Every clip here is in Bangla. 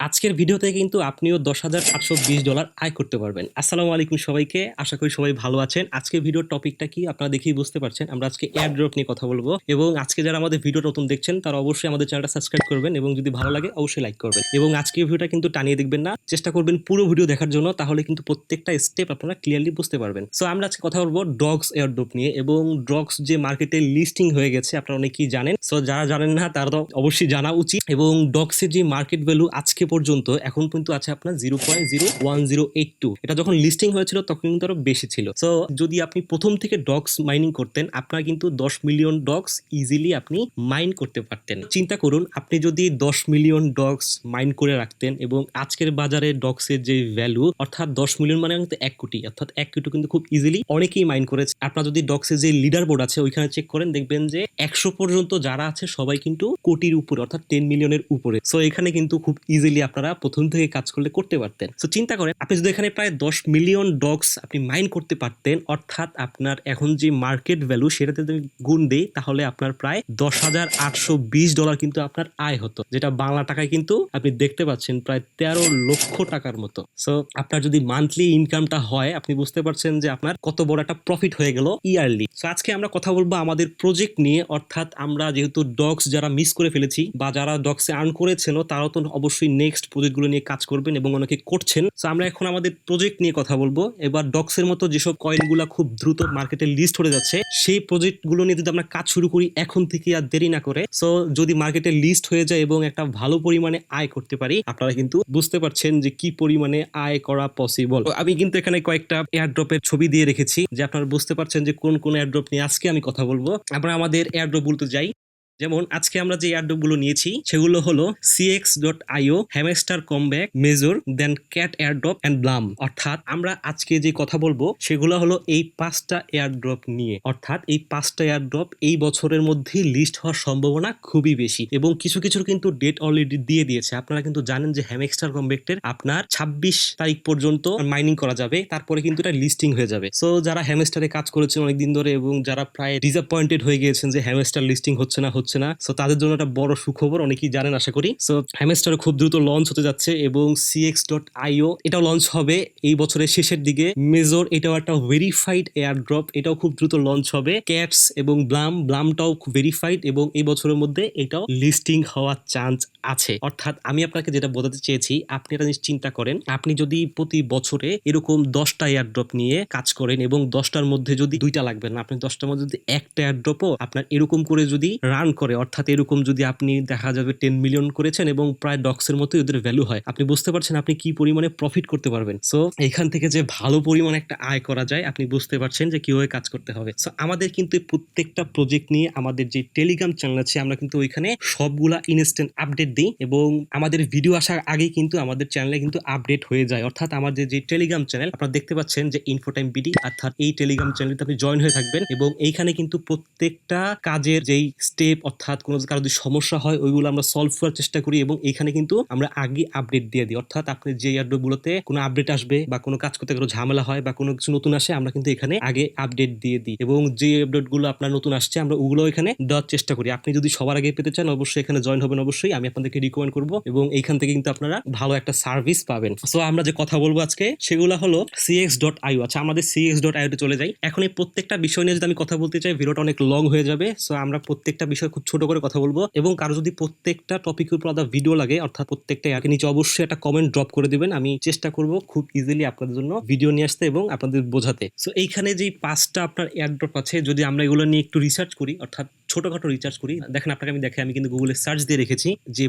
আজকের ভিডিওতে কিন্তু আপনিও $10,820 আয় করতে পারবেন। আসসালামু আলাইকুম সবাইকে। আশা করি সবাই ভালো আছেন। আজকের ভিডিওর টপিকটা কি আপনারা দেখেই বুঝতে পারছেন। আমরা আজকে এয়ারড্রপ নিয়ে কথা বলবো এবং আজকে যারা আমাদের ভিডিও নতুন দেখছেন তারা অবশ্যই আমাদের চ্যানেলটা সাবস্ক্রাইব করবেন এবং যদি ভালো লাগে অবশ্যই লাইক করবেন এবং আজকের ভিডিওটা কিন্তু টানিয়ে দেখবেন না, চেষ্টা করবেন পুরো ভিডিও দেখার জন্য, তাহলে কিন্তু প্রত্যেকটা স্টেপ আপনারা ক্লিয়ারলি বুঝতে পারবেন। সো আমরা আজকে কথা বলবো ডগস এয়ারড্রপ নিয়ে এবং ডগস যে মার্কেটে লিস্টিং হয়ে গেছে আপনারা অনেকেই জানেন। সো যারা জানেন না তারা তো অবশ্যই জানা উচিত। এবং ডগসের যে মার্কেট ভ্যালু আজকে পর্যন্ত এখন কিন্তু আছে আপনার 0.01082। এটা যখন লিস্টিং হয়েছিল তখন কিন্তু আরো বেশি ছিল। সো যদি আপনি প্রথম থেকে ডগস মাইনিং করতেন আপনার কিন্তু 10 মিলিয়ন ডগস ইজিলি আপনি মাইন করতে পারতেন। চিন্তা করুন আপনি যদি 10 মিলিয়ন ডগস মাইন করে রাখতেন এবং আজকের বাজারে ডগসের যে ভ্যালু অর্থাৎ 10 মিলিয়ন মানে কিন্তু 1 কোটি, অর্থাৎ 1 কোটি কিন্তু খুব ইজিলি অনেকেই মাইন করেছে। আপনার যদি ডগসের যে লিডার বোর্ড আছে ওইখানে চেক করেন দেখবেন যে 100 পর্যন্ত যারা আছে সবাই কিন্তু কোটির উপরে অর্থাৎ 10 মিলিয়নের উপরে। সো এখানে কিন্তু খুব ইজিলি আপনারা প্রথম থেকে কাজ করতে পারতেন। সো চিন্তা করেন আপনি যদি এখানে প্রায় 10 মিলিয়ন ডগস আপনি মাইন করতে পারতেন, অর্থাৎ আপনার এখন যে মার্কেট ভ্যালু সেটাতে যদি গুণ দেই তাহলে আপনার প্রায় $10,820 কিন্তু আপনার আয় হতো, যেটা বাংলা টাকায় কিন্তু আপনি দেখতে পাচ্ছেন প্রায় 13 লক্ষ টাকার মতো। সো আপনার যদি মান্থলি ইনকামটা হয় আপনি বুঝতে পারছেন যে আপনার কত বড় একটা প্রফিট হয়ে গেল ইয়ারলি। সো আজকে আমরা কথা বলবো আমাদের প্রজেক্ট নিয়ে, অর্থাৎ আমরা যেহেতু ডগস যারা মিস করে ফেলেছি বা যারা ডগসে আর্ন করেছেন তারাও তো অবশ্যই নেক্সট প্রজেক্টগুলো নিয়ে কাজ করবেন এবং অনেকে করছেন। সো আমরা এখন আমাদের প্রজেক্ট নিয়ে কথা বলবো। এবার ডগসের মতো যেসব কয়েনগুলো খুব দ্রুত মার্কেটে লিস্ট হয়ে যাচ্ছে সেই প্রজেক্টগুলো নিয়ে যদি আমরা কাজ শুরু করি এখন থেকে আর দেরি না করে, সো যদি মার্কেটে লিস্ট হয়ে যায় এবং একটা ভালো পরিমাণে আয় করতে পারি, আপনারা কিন্তু বুঝতে পারছেন যে কি পরিমাণে আয় করা পসিবল। আমি কিন্তু এখানে কয়েকটা এয়ারড্রপের ছবি দিয়ে রেখেছি যে আপনারা বুঝতে পারছেন যে কোন কোন এয়ারড্রপ নিয়ে আজকে আমি কথা বলবো। আমরা আমাদের এয়ারড্রপ বলতে যাই। যেমন আজকে আমরা যে এয়ারড্রপ গুলো নিয়েছি সেগুলো হলো cx.io, Hamster Kombat, Major, then cat airdrop and Blum. অর্থাৎ আমরা আজকে যে কথা বলবো সেগুলো হলো এই 5টা এয়ারড্রপ নিয়ে, অর্থাৎ এই 5টা এয়ারড্রপ এই বছরের মধ্যে লিস্ট হওয়ার সম্ভাবনা খুবই বেশি এবং কিছু কিছুর কিন্তু ডেট অলরেডি দিয়ে দিয়েছে। আপনারা কিন্তু জানেন যে হ্যামস্টার কমব্যাক্টের আপনার 26 তারিখ পর্যন্ত মাইনিং করা যাবে, তারপরে কিন্তু এটা লিস্টিং হয়ে যাবে। সো যারা হ্যামস্টারে কাজ করেছেন অনেকদিন ধরে এবং যারা প্রায় ডিসঅ্যাপয়েন্টেড হয়ে গিয়েছেন যে হ্যামস্টার লিস্টিং হচ্ছে না, সো তাদের জন্য একটা বড় সুখবর, অনেকেই জানেন আশা করি। সো হ্যামস্টার খুব দ্রুত লঞ্চ হতে যাচ্ছে এবং cx.io এটাও লঞ্চ হবে এই বছরের শেষের দিকে। মেজর এটাও একটা ভেরিফাইড এয়ারড্রপ, এটাও খুব দ্রুত লঞ্চ হবে। ক্যাটস এবং ব্লামটাও খুব ভেরিফাইড এবং এই বছরের মধ্যে এটাও লিস্টিং হওয়ার চান্স আছে। অর্থাৎ আমি আপনাকে যেটা বোঝাতে চেয়েছি, আপনি এটা জিনিস চিন্তা করেন, আপনি যদি প্রতি বছরে এরকম 10টা এয়ারড্রপ নিয়ে কাজ করেন এবং 10টার মধ্যে যদি 2টা লাগবে না, আপনি 10টার মধ্যে যদি একটা এয়ারড্রপও আপনার এরকম করে যদি রান করে, অর্থাৎ এরকম যদি আপনি দেখা যাবে 10 মিলিয়ন করেছেন এবং প্রায় ডক্সের মতোই ওদের ভ্যালু হয়, আপনি বুঝতে পারছেন আপনি কি পরিমাণে প্রফিট করতে পারবেন। সো এখান থেকে যে ভালো পরিমাণে একটা আয় করা যায় আপনি বুঝতে পারছেন যে কিভাবে কাজ করতে হবে। সো আমাদের কিন্তু প্রত্যেকটা প্রজেক্ট নিয়ে আমাদের যে টেলিগ্রাম চ্যানেল আছে আমরা কিন্তু ওইখানে সবগুলা ইনস্ট্যান্ট আপডেট দিই এবং আমাদের ভিডিও আসার আগেই কিন্তু আমাদের চ্যানেলে কিন্তু আপডেট হয়ে যায়। অর্থাৎ আমাদের যে টেলিগ্রাম চ্যানেল আপনারা দেখতে পাচ্ছেন যে ইনফোটাইম বিডি, অর্থাৎ এই টেলিগ্রাম চ্যানেলতে আপনি জয়েন হয়ে থাকবেন এবং এইখানে কিন্তু প্রত্যেকটা কাজের যেই স্টেপ, অর্থাৎ কোনো কারো যদি সমস্যা হয় ওইগুলো আমরা সলভ করার চেষ্টা করি এবং এইখানে কিন্তু আমরা আগে আপডেট দিয়ে দিই। অর্থাৎ আপনি যে এয়ারড্রপগুলোতে কোনো আপডেট আসবে বা কোনো কাজ করতে কোনো ঝামেলা হয় বা কোনো কিছু নতুন আসে আমরা কিন্তু এখানে আগে আপডেট দিয়ে দিই এবং যে আপডেটগুলো আপনার নতুন আসছে আমরা ওগুলো এখানে দেওয়ার চেষ্টা করি। আপনি যদি সবার আগে পেতে চান অবশ্যই এখানে জয়েন হবেন, অবশ্যই আমি আপনাদেরকে রিকমেন্ড করবো এবং এইখান থেকে কিন্তু আপনারা ভালো একটা সার্ভিস পাবেন। সো আমরা যে কথা বলবো আজকে সেগুলো হলো cx.io। আচ্ছা আমাদের cx.io তে চলে যাই। এখন এই প্রত্যেকটা বিষয় নিয়ে যদি আমি কথা বলতে চাই ভিডিওটা অনেক লং হয়ে যাবে। সো আমরা প্রত্যেকটা বিষয় খুব ছোট করে কথা বলবো এবং কারো যদি প্রত্যেকটা টপিকের উপর আলাদা ভিডিও লাগে অর্থাৎ প্রত্যেকটা এর নিচে অবশ্যই একটা কমেন্ট ড্রপ করে দিবেন, আমি চেষ্টা করব খুব ইজিলি আপনাদের জন্য ভিডিও নিয়ে আসতে এবং আপনাদের বোঝাতে। সো এইখানে যে 5টা আপনার এয়ারড্রপ আছে যদি আমরা এগুলো নিয়ে একটু রিসার্চ করি, অর্থাৎ ছোটখাটো রিসার্চ করি, দেখেন আপনাকে আমি দেখে আমি কিন্তু গুগলে সার্চ দিয়ে রেখেছি যে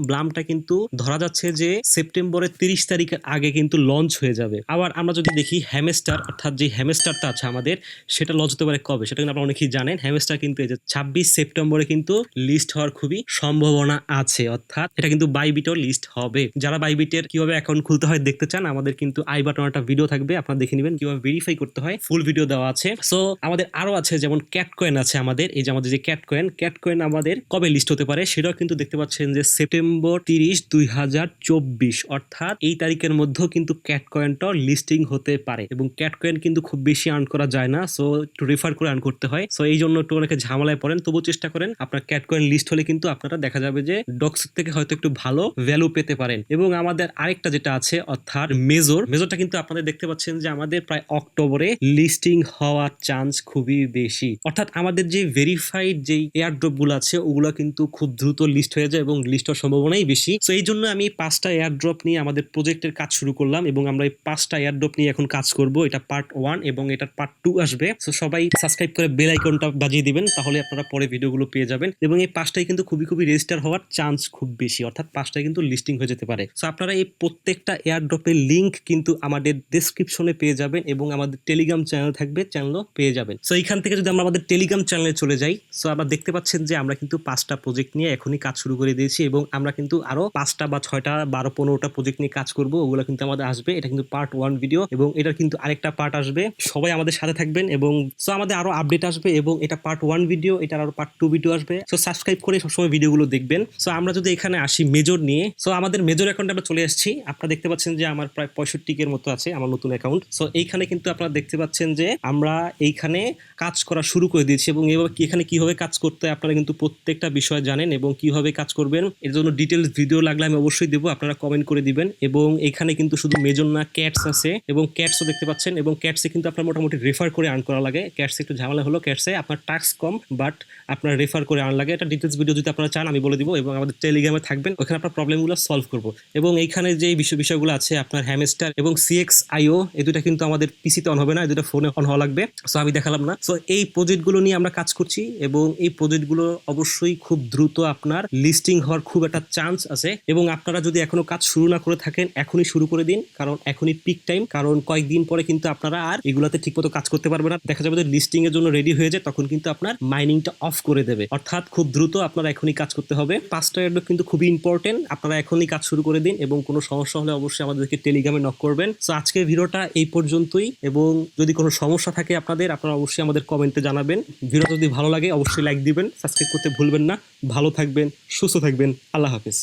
ব্লামটা কিন্তু ধরা যাচ্ছে যে সেপ্টেম্বরের 30 তারিখের আগে কিন্তু লঞ্চ হয়ে যাবে। আবার আমরা যদি দেখি হ্যামস্টার, অর্থাৎ যে হ্যামস্টারটা আছে আমাদের সেটা লঞ্চ হতে পারে কবে সেটা কিন্তু আপনারা অনেকেই জানেন। হ্যামস্টার কিন্তু এই যে 26 সেপ্টেম্বরে কিন্তু লিস্ট হওয়ার খুবই সম্ভাবনা আছে, অর্থাৎ এটা কিন্তু বাইবিটও লিস্ট হবে। যারা বাইবিটের কিভাবে অ্যাকাউন্ট খুলতে হয় দেখতে চান আমাদের কিন্তু আই বাটন একটা ভিডিও থাকবে, আপনারা দেখে নেবেন কিভাবে ভেরিফাই করতে হয়, ফুল ভিডিও দেওয়া আছে। সো আমাদের আরো আছে যেমন ক্যাট কয়েন আছে আমাদের, এই যে আমাদের যে ক্যাট কয়েন আমাদের কবে লিস্ট হতে পারে সেটাও কিন্তু দেখতে পাচ্ছেন যে সেপ্টেম্বর 30, 2024 অর্থাৎ এই তারিখের মধ্যেও কিন্তু ক্যাট কয়েনটাও লিস্টিং হতে পারে। এবং ক্যাট কয়েন কিন্তু খুব বেশি আর্ন করা যায় না, সো একটু রেফার করে আর্ন করতে হয়। সো এই জন্য একটু অনেকে ঝামেলায় পড়েন, তবু চেষ্টা করেন আপনার ক্যাট কয়েন লিস্ট হলে কিন্তু আপনারা দেখা যাবে যে ডক্স থেকে হয়তো একটু ভালো ভ্যালু পেতে পারেন। এবং আমাদের আরেকটা যেটা আছে অর্থাৎ মেজরটা কিন্তু আপনাদের দেখতে পাচ্ছেন যে আমাদের প্রায় অক্টোবরে লিস্টিং হওয়ার চান্স খুবই বেশি। অর্থাৎ আমাদের যে ভেরিফাইড যে এয়ারড্রপ গুলো আছে ওগুলো কিন্তু খুব দ্রুত লিস্ট হয়ে যায় এবং লিস্ট হওয়ার সম্ভাবনাই বেশি। সো এই জন্য আমি 5টা এয়ারড্রপ নিয়ে আমাদের প্রজেক্টের কাজ শুরু করলাম এবং আমরা এই 5টা এয়ারড্রপ নিয়ে এখন কাজ করব। এটা পার্ট 1 এবং এটার পার্ট 2 আসবে। সো সবাই সাবস্ক্রাইব করে বেল আইকনটা বাজিয়ে দিবেন, তাহলে আপনারা পরে ভিডিওগুলো পেয়ে যাবেন। এবং এই 5টাই কিন্তু খুবই রেজিস্টার হওয়ার চান্স খুব বেশি, অর্থাৎ 5টাই কিন্তু লিস্টিং হয়ে যেতে পারে। সো আপনারা এই প্রত্যেকটা এয়ারড্রপের লিংক কিন্তু আমাদের ডেসক্রিপশনে পেয়ে যাবেন এবং আমাদের টেলিগ্রাম চ্যানেল থাকবে, চ্যানেলও পেয়ে যাবেন। সো এইখান থেকে যদি আমরা আমাদের টেলিগ্রাম চ্যানেলে চলে যাই, সো আমরা দেখতে পাচ্ছেন যে আমরা কিন্তু 5টা প্রজেক্ট নিয়ে এখনই কাজ শুরু করে দিয়েছি এবং আমরা কিন্তু আরো 5টা বা 6টা 12-15টা প্রজেক্ট নিয়ে কাজ করব, ওগুলো কিন্তু আমাদের আসবে। এটা কিন্তু পার্ট 1 ভিডিও এবং এটার কিন্তু আরেকটা পার্ট আসবে। সবাই আমাদের সাথে থাকবেন এবং সো আমাদের আরো আপডেট আসবে এবং এটা পার্ট 1 ভিডিও, এটার আরো পার্ট 2 ভিডিও আসবে। সো সাবস্ক্রাইব করে সবসময় ভিডিওগুলো দেখবেন। সো আমরা যদি এখানে আসি মেজর নিয়ে, সো আমাদের মেজর অ্যাকাউন্টে আমরা চলে আসছি। আপনারা দেখতে পাচ্ছেন যে আমার প্রায় 65 মতো আছে আমার নতুন অ্যাকাউন্ট। সো এইখানে কিন্তু আপনারা দেখতে পাচ্ছেন যে আমরা এইখানে কাজ করা শুরু করে দিয়েছি এবং এখানে কিভাবে কাজ করতে হয় আপনারা কিন্তু প্রত্যেকটা বিষয় জানেন এবং কিভাবে কাজ করবেন এর জন্য ডিটেলস ভিডিও লাগলে আমি অবশ্যই দেবো, আপনারা কমেন্ট করে দিবেন। এবং এখানে কিন্তু শুধু মেজর না, ক্যাটস আছে এবং ক্যাটসও দেখতে পাচ্ছেন এবং ক্যাটসে কিন্তু আপনার মোটামুটি রেফার করে আর্ন করা লাগে। ক্যাটসে একটু ঝামেলা হলো, ক্যাটসে আপনার টাস্ক কম বাট আপনার রেফার করে আর্ন লাগে। এটা ডিটেলস ভিডিও যদি আপনারা চান আমি বলে দিব এবং আমাদের টেলিগ্রামে থাকবেন, ওখানে আপনার প্রবলেমগুলো সলভ করবো। এবং এইখানে যে বিষয়গুলো আছে আপনার হ্যামস্টার এবং CXIO, এই দুটা কিন্তু আমাদের পিসিতে অন হবে না, এই দুটা ফোনে অন হওয়া লাগবে। সো আমি দেখালাম না। সো এই প্রজেক্টগুলো নিয়ে আমরা কাজ করছি এবং এই প্রজেক্টগুলো অবশ্যই খুব দ্রুত আপনার লিস্টিং হওয়ার খুব একটা চান্স আছে। এবং আপনারা যদি এখনো কাজ শুরু না করে থাকেন এখনই শুরু করে দিন, কারণ এখনই পিক টাইম। কারণ কয়েকদিন পরে কিন্তু আপনারা আর এগুলাতে ঠিকমতো কাজ করতে পারবে না, দেখা যাবে যে লিস্টিং এর জন্য রেডি হয়ে যায়, তখন কিন্তু আপনার মাইনিংটা অফ করে দেবে। অর্থাৎ খুব দ্রুত আপনারা এখনই কাজ করতে হবে। 5টা এয়ারড্রপ কিন্তু খুবই ইম্পর্টেন্ট, আপনারা এখনই কাজ শুরু করে দিন এবং কোনো সমস্যা হলে অবশ্যই আমাদেরকে টেলিগ্রামে নক করবেন। সো আজকের ভিডিওটা এই পর্যন্তই এবং যদি কোনো সমস্যা থাকে আপনারা অবশ্যই আমাদের কমেন্টে জানাবেন। ভিডিওটা যদি ভালো লাগে অবশ্যই লাইক দিবেন, সাবস্ক্রাইব করতে ভুলবেন না। ভালো থাকবেন, সুস্থ থাকবেন, আল্লাহ হাফেজ।